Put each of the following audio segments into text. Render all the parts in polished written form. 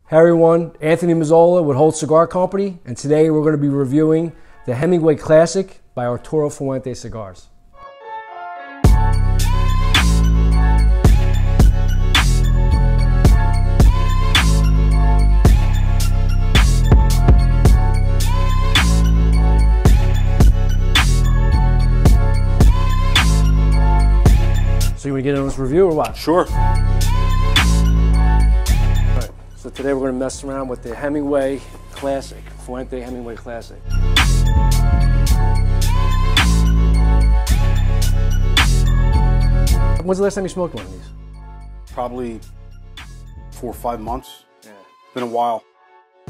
Hey everyone, Anthony Mazzola with Holt Cigar Company, and today we're going to be reviewing the Hemingway Classic by Arturo Fuente Cigars. So you want to get into this review or what? Sure. So today we're going to mess around with the Hemingway Classic, Fuente Hemingway Classic. When's the last time you smoked one of these? Probably 4 or 5 months. Yeah. Been a while.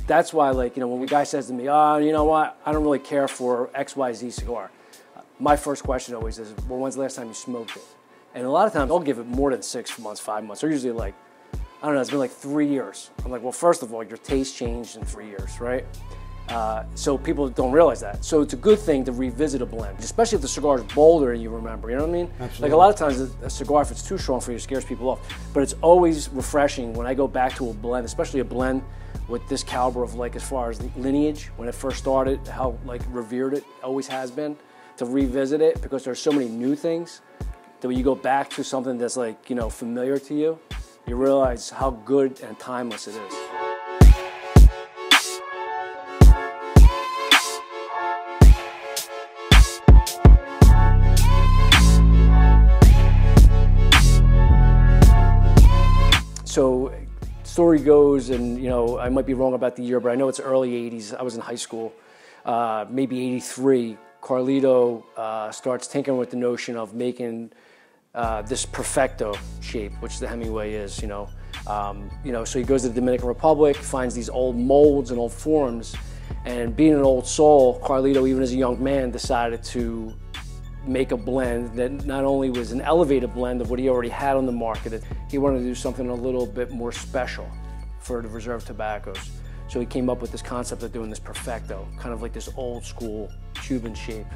That's why, when a guy says to me, oh, you know what, I don't really care for XYZ cigar. My first question always is, well, when's the last time you smoked it? And a lot of times I'll give it more than 6 months, 5 months. They're usually like, I don't know, it's been like 3 years. I'm like, well, first of all, your taste changed in 3 years, right? So people don't realize that. So it's a good thing to revisit a blend, especially if the cigar is bolder and you remember, you know what I mean? Absolutely. Like a lot of times a cigar, if it's too strong for you, it scares people off. But it's always refreshing when I go back to a blend, especially a blend with this caliber of as far as lineage, when it first started, how revered it always has been, to revisit it because there's so many new things that when you go back to something that's familiar to you, you realize how good and timeless it is. So, story goes, and I might be wrong about the year, but I know it's early 80s. I was in high school, maybe 83. Carlito starts tinkering with the notion of making this perfecto shape, which the Hemingway is, so he goes to the Dominican Republic, finds these old molds and old forms, and being an old soul, Carlito, even as a young man, decided to make a blend that not only was an elevated blend of what he already had on the market, he wanted to do something a little bit more special for the reserve tobaccos. So he came up with this concept of doing this perfecto, kind of like this old school Cuban shape.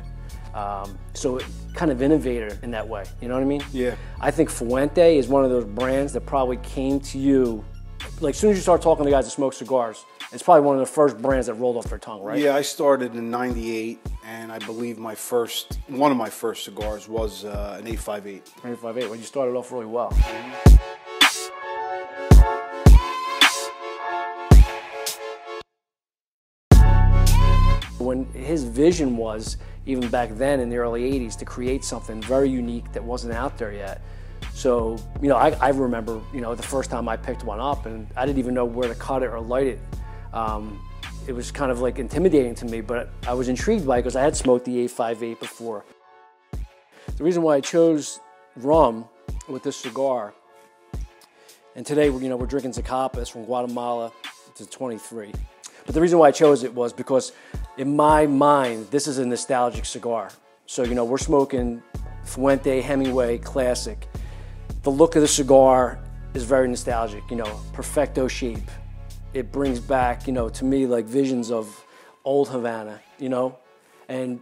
So it kind of innovated in that way, you know what I mean? Yeah. I think Fuente is one of those brands that probably came to you, as soon as you start talking to guys that smoke cigars, it's probably one of the first brands that rolled off their tongue, right? Yeah, I started in '98, and I believe one of my first cigars was an 858. 858, well, you started off really well. When his vision was, even back then in the early 80s, to create something very unique that wasn't out there yet. So, I remember, the first time I picked one up and I didn't even know where to cut it or light it. It was kind of intimidating to me, but I was intrigued by it because I had smoked the 858 before. The reason why I chose rum with this cigar, and today, we're drinking Zacapa from Guatemala to 23. But the reason why I chose it was because in my mind, this is a nostalgic cigar. So, we're smoking Fuente Hemingway Classic. The look of the cigar is very nostalgic, perfecto shape. It brings back, to me, visions of old Havana, And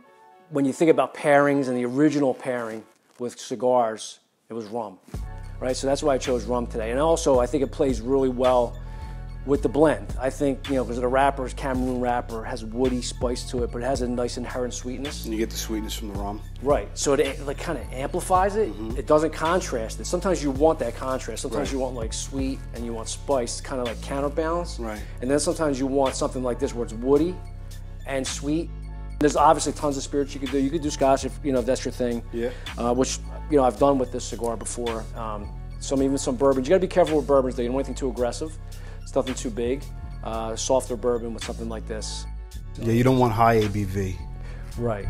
when you think about pairings and the original pairing with cigars, it was rum, right? So that's why I chose rum today. And also, I think it plays really well with the blend. I think, because the wrapper is Cameroon wrapper, has woody spice to it, but it has a nice inherent sweetness. And you get the sweetness from the rum. Right, so it kind of amplifies it. It doesn't contrast it. Sometimes you want that contrast. Sometimes you want sweet and you want spice, kind of counterbalance. Right. And then sometimes you want something like this where it's woody and sweet. There's obviously tons of spirits you could do. You could do Scotch if that's your thing. Yeah. Which I've done with this cigar before. Even some bourbons. You got to be careful with bourbons. Though. You don't want anything too aggressive. It's nothing too big. Softer bourbon with something like this. Yeah, you don't want high ABV. Right.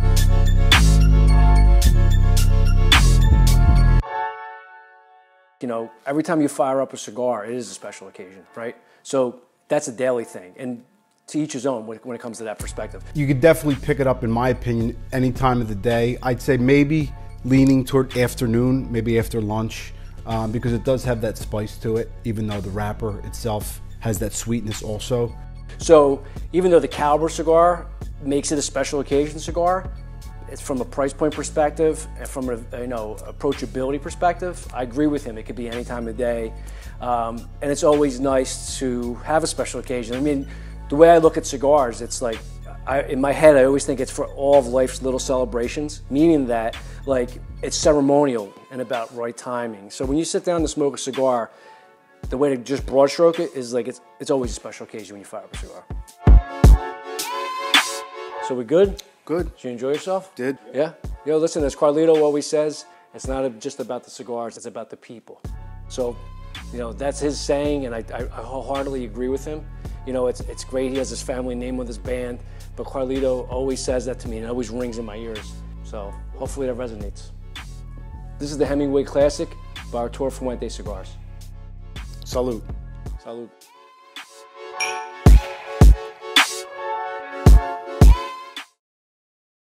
Every time you fire up a cigar, it is a special occasion, right? So that's a daily thing, and to each his own when it comes to that perspective. You could definitely pick it up, in my opinion, any time of the day. I'd say maybe leaning toward afternoon, maybe after lunch, because it does have that spice to it, even though the wrapper itself has that sweetness also. So even though the caliber cigar makes it a special occasion cigar, it's from a price point perspective and from a approachability perspective, I agree with him. It could be any time of day, and it's always nice to have a special occasion. I mean, the way I look at cigars, it's like, in my head, I always think it's for all of life's little celebrations, meaning that like it's ceremonial and about right timing. So when you sit down to smoke a cigar, the way to just broad stroke it is like it's always a special occasion when you fire up a cigar. So we good? Good. Did you enjoy yourself? Did. Yeah? Yo, listen, as Carlito always says, it's not just about the cigars, it's about the people. So, that's his saying, and I wholeheartedly agree with him. It's great he has his family name with his band, but Carlito always says that to me, and it always rings in my ears. So hopefully that resonates. This is the Hemingway Classic by Fuente Cigars. Salute. Salute.